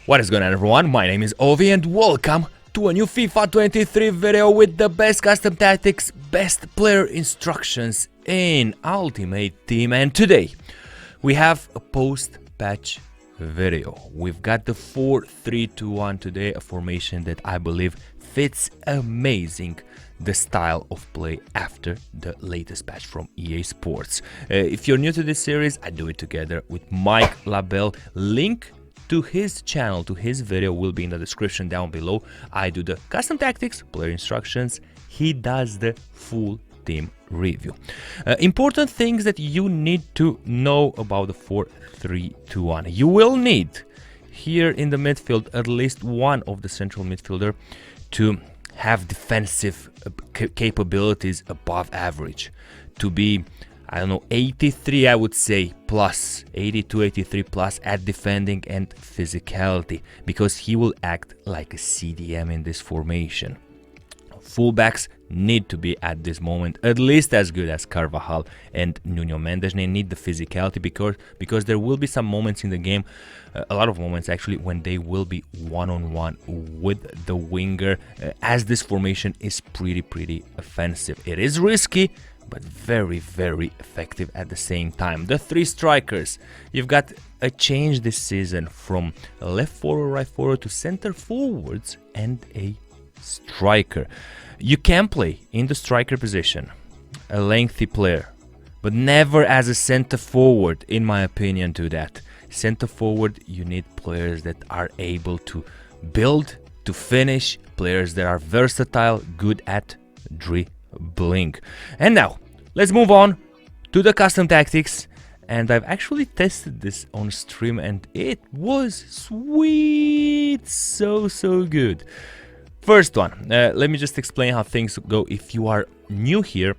What is going on, everyone? My name is Ovi and welcome to a new FIFA 23 video with the best custom tactics, best player instructions in Ultimate Team. And today we have a post-patch video. We've got the 4-3-2-1 today, a formation that I believe fits amazing the style of play after the latest patch from EA Sports. If you're new to this series, I do it together with Mike Labelle. Link to his channel, to his video, will be in the description down below. I do the custom tactics, player instructions. He does the full team review. Important things that you need to know about the 4-3-2-1. You will need here in the midfield at least one of the central midfielder to have defensive capabilities above average, to be, I don't know, 83, I would say, plus 82, 83 plus at defending and physicality, because he will act like a CDM in this formation. Fullbacks need to be at this moment at least as good as Carvajal and Nuno Mendes. They need the physicality because there will be some moments in the game, a lot of moments actually, when they will be one-on-one with the winger, as this formation is pretty offensive. It is risky, but very effective at the same time. The three strikers, you've got a change this season from left forward, right forward to center forwards and a striker. You can play in the striker position a lengthy player, but never as a center forward, in my opinion. To that center forward, you need players that are able to build, to finish, players that are versatile, good at dribbling. And now let's move on to the custom tactics. And I've actually tested this on stream and it was sweet, so good. First one, let me just explain how things go if you are new here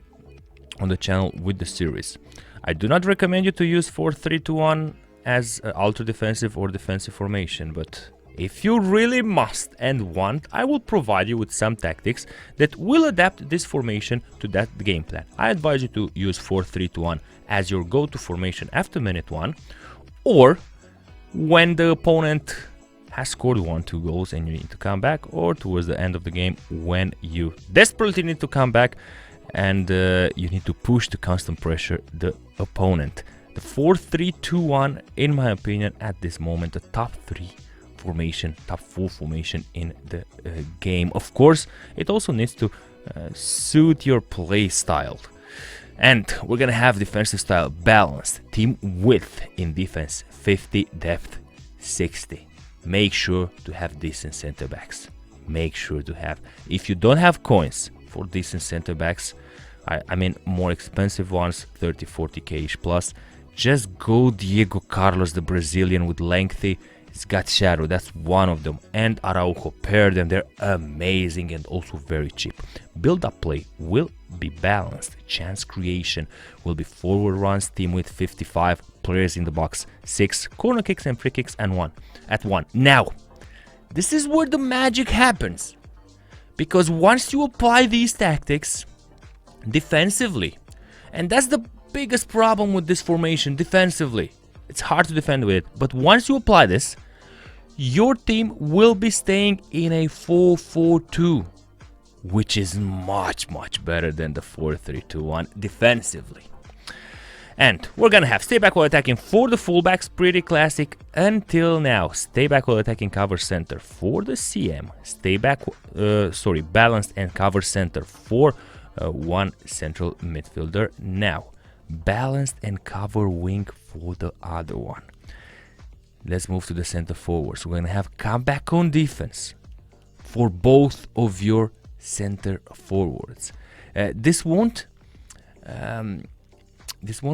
on the channel with the series. I do not recommend you to use 4-3-2-1 as ultra defensive or defensive formation, but if you really must and want, I will provide you with some tactics that will adapt this formation to that game plan. I advise you to use 4-3-2-1 as your go-to formation after minute 1, or when the opponent has scored 1-2 goals and you need to come back, or towards the end of the game when you desperately need to come back and you need to push to constant pressure the opponent. The 4-3-2-1, in my opinion, at this moment, the top 3 formation, top 4 formation in the game. Of course, it also needs to suit your play style. And we're gonna have defensive style balanced, team width in defense 50, depth 60. Make sure to have decent center backs. Make sure to have, if you don't have coins for decent center backs, I mean more expensive ones, 30-40k ish plus, just go Diego Carlos, the Brazilian with lengthy. It's got shadow, that's one of them, and Araujo. Pair them, they're amazing and also very cheap. Build-up play will be balanced. Chance creation will be forward runs, team with 55, players in the box 6, corner kicks and free kicks and 1 at 1. Now, this is where the magic happens, because once you apply these tactics defensively, and that's the biggest problem with this formation, defensively, it's hard to defend with it, but once you apply this, your team will be staying in a 4-4-2, which is much better than the 4-3-2-1 defensively. And we're gonna have stay back while attacking for the fullbacks, pretty classic until now. Stay back while attacking, cover center for the CM. Stay back, balanced and cover center for one central midfielder. Now, balanced and cover wing for the other one. Let's move to the center forwards. We're gonna have comeback on defense for both of your center forwards. This won't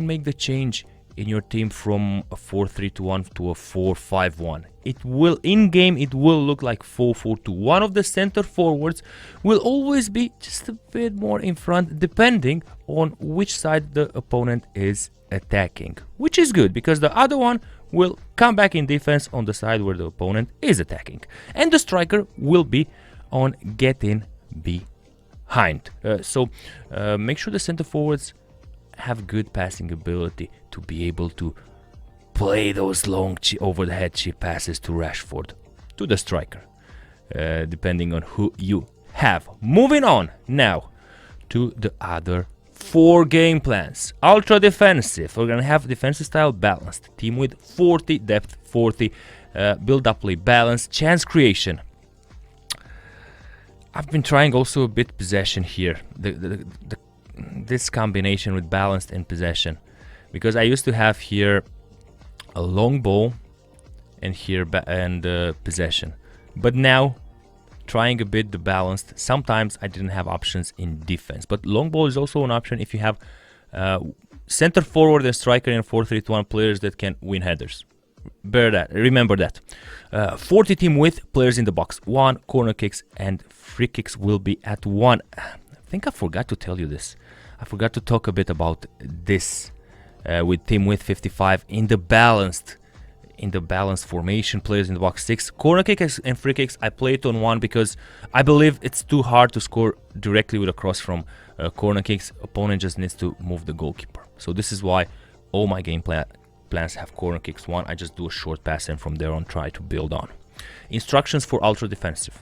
make the change in your team from a 4-3-2-1 to a 4-5-1. It will, in game, it will look like 4-4-2. One of the center forwards will always be just a bit more in front, depending on which side the opponent is attacking, which is good because the other one will come back in defense on the side where the opponent is attacking, and the striker will be on get in behind. So make sure the center forwards have good passing ability to be able to play those long over the head chip passes to Rashford. to the striker, depending on who you have. Moving on now to the other 4 game plans. Ultra defensive. We're gonna have defensive style balanced. Team with 40 depth, 40 build up play balance, chance creation. I've been trying also a bit possession here. This combination with balanced and possession, because I used to have here a long ball and here possession, but now trying a bit the balanced. Sometimes I didn't have options in defense, but long ball is also an option if you have center forward and striker in 4-3-1 players that can win headers. Remember that. 40 team with players in the box, 1 corner kicks and free kicks will be at 1. I think I forgot to tell you this. I forgot to talk a bit about this with team with 55 in the balanced formation, players in the box 6. Corner kicks and free kicks I play it on 1 because I believe it's too hard to score directly with a cross from corner kicks. Opponent just needs to move the goalkeeper. So this is why all my game plans have corner kicks 1. I just do a short pass and from there on try to build on. Instructions for ultra defensive.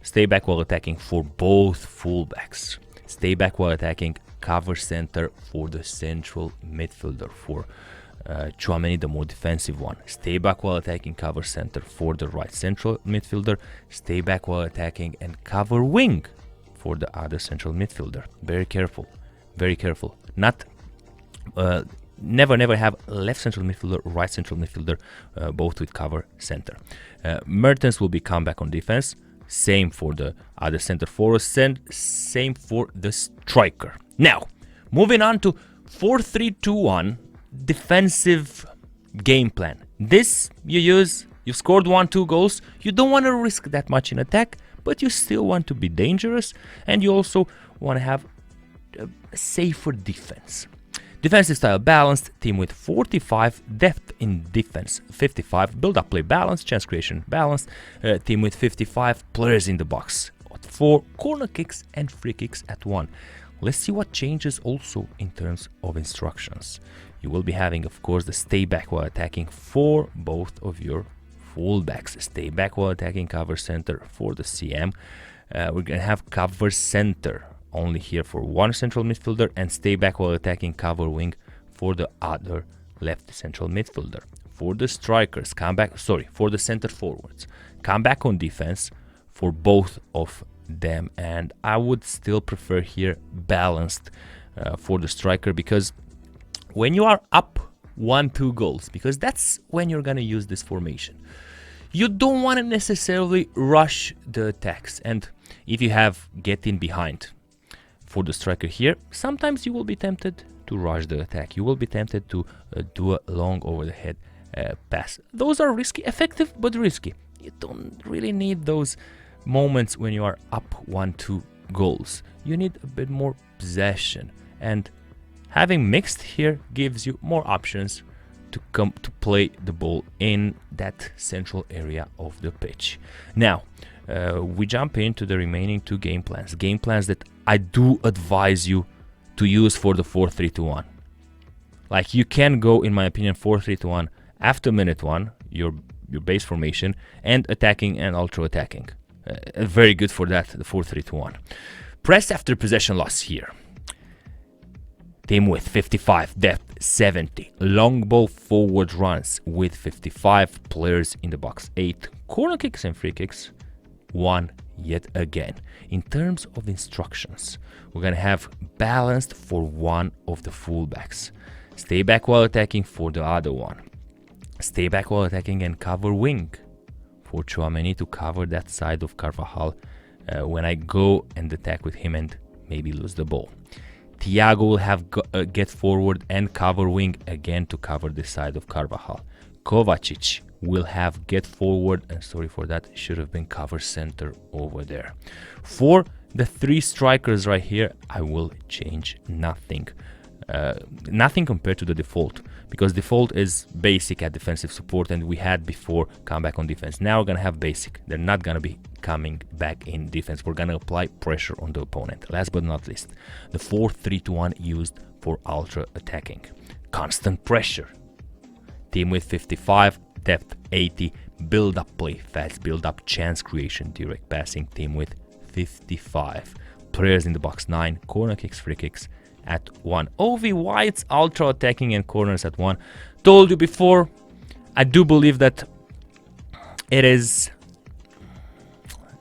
Stay back while attacking for both fullbacks. Stay back while attacking, cover center for the central midfielder. For Tchouaméni, the more defensive one. Stay back while attacking, cover center for the right central midfielder. Stay back while attacking and cover wing for the other central midfielder. Very careful, very careful. Not never have left central midfielder, right central midfielder, both with cover center. Mertens will be come back on defense. Same for the other center forward, same for the striker. Now, moving on to 4-3-2-1 defensive game plan. This you've scored 1-2 goals. You don't want to risk that much in attack, but you still want to be dangerous, and you also want to have a safer defense. Defensive style balanced, team with 45 depth in defense, 55 build up play balance, chance creation balanced, team with 55 players in the box, 4 corner kicks and free kicks at 1. Let's see what changes also in terms of instructions. You will be having, of course, the stay back while attacking for both of your fullbacks. Stay back while attacking, cover center for the CM. We're gonna have cover center only here for 1 central midfielder, and stay back while attacking, cover wing for the other left central midfielder. For the strikers, for the center forwards, come back on defense for both of them, and I would still prefer here balanced for the striker, because when you are up 1-2 goals, because that's when you're gonna use this formation, you don't want to necessarily rush the attacks. And if you have get in behind for the striker here, sometimes you will be tempted to rush the attack. You will be tempted to do a long over the head pass. Those are risky, effective but risky. You don't really need those moments when you are up 1-2 goals. You need a bit more possession, and having mixed here gives you more options to come to play the ball in that central area of the pitch. Now we jump into the remaining 2 game plans that I do advise you to use for the 4-3-2-1. Like, you can go, in my opinion, 4-3-2-1 after minute 1, your base formation, and attacking and ultra attacking. Very good for that, the 4-3-2-1. Press after possession loss here. Team with 55 depth, 70 long ball forward runs with 55 players in the box, 8 corner kicks and free kicks, 1 yet again. In terms of instructions, we're gonna have balanced for 1 of the fullbacks. Stay back while attacking for the other one. Stay back while attacking and cover wing for Tchouaméni to cover that side of Carvajal when I go and attack with him and maybe lose the ball. Thiago will have get forward and cover wing again to cover this side of Carvajal. Kovacic will have get forward, and sorry for that, should have been cover center over there. For the 3 strikers right here, I will change nothing. Nothing compared to the default, because default is basic at defensive support, and we had before come back on defense. Now we're gonna have basic. They're not gonna be coming back in defense. We're gonna apply pressure on the opponent. Last but not least, the 4-3-1 used for ultra attacking. Constant pressure. Team with 55 depth, 80 build-up play, fast build-up, chance creation, direct passing team with 55 players in the box, 9 corner kicks, free kicks at 1. OV White's ultra attacking and corners at 1. Told you before, I do believe that it is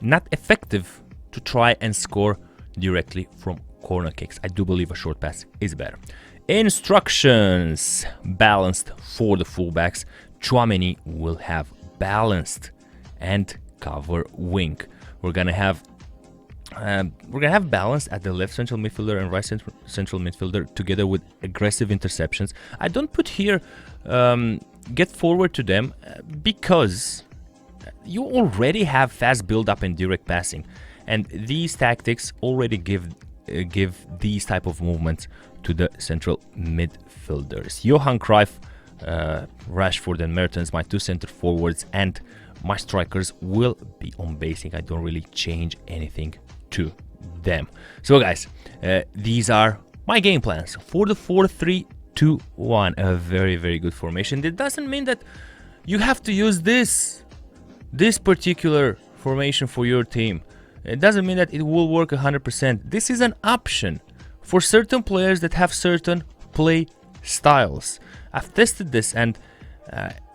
not effective to try and score directly from corner kicks. I do believe a short pass is better. Instructions: balanced for the fullbacks. Tchouaméni will have balanced and cover wing. We're gonna have balance at the left central midfielder and right central midfielder, together with aggressive interceptions. I don't put here get forward to them because you already have fast build-up and direct passing, and these tactics already give these type of movements to the central midfielders. Johan Cruyff, Rashford and Mertens, my 2 center forwards, and my strikers will be on basic. I don't really change anything to them. So guys, these are my game plans for the 4-3-2-1. A very, very good formation. That doesn't mean that you have to use this particular formation for your team. It doesn't mean that it will work 100%. This is an option for certain players that have certain play styles. I've tested this, and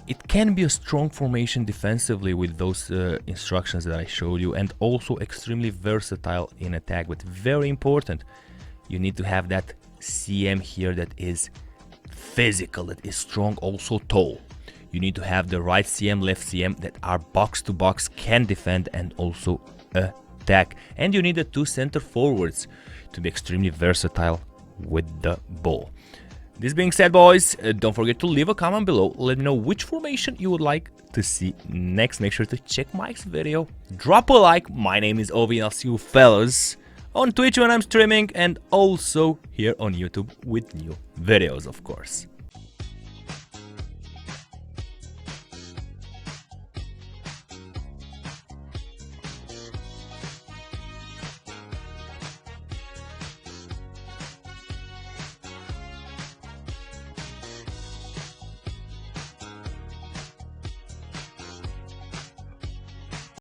it can be a strong formation defensively with those instructions that I showed you, and also extremely versatile in attack. But very important, you need to have that CM here that is physical, that is strong, also tall. You need to have the right CM, left CM that are box to box, can defend and also attack. And you need the 2 center forwards to be extremely versatile with the ball. This being said, boys, don't forget to leave a comment below. Let me know which formation you would like to see next. Make sure to check Mike's video. Drop a like. My name is Ovi, and I'll see you fellas on Twitch when I'm streaming, and also here on YouTube with new videos, of course.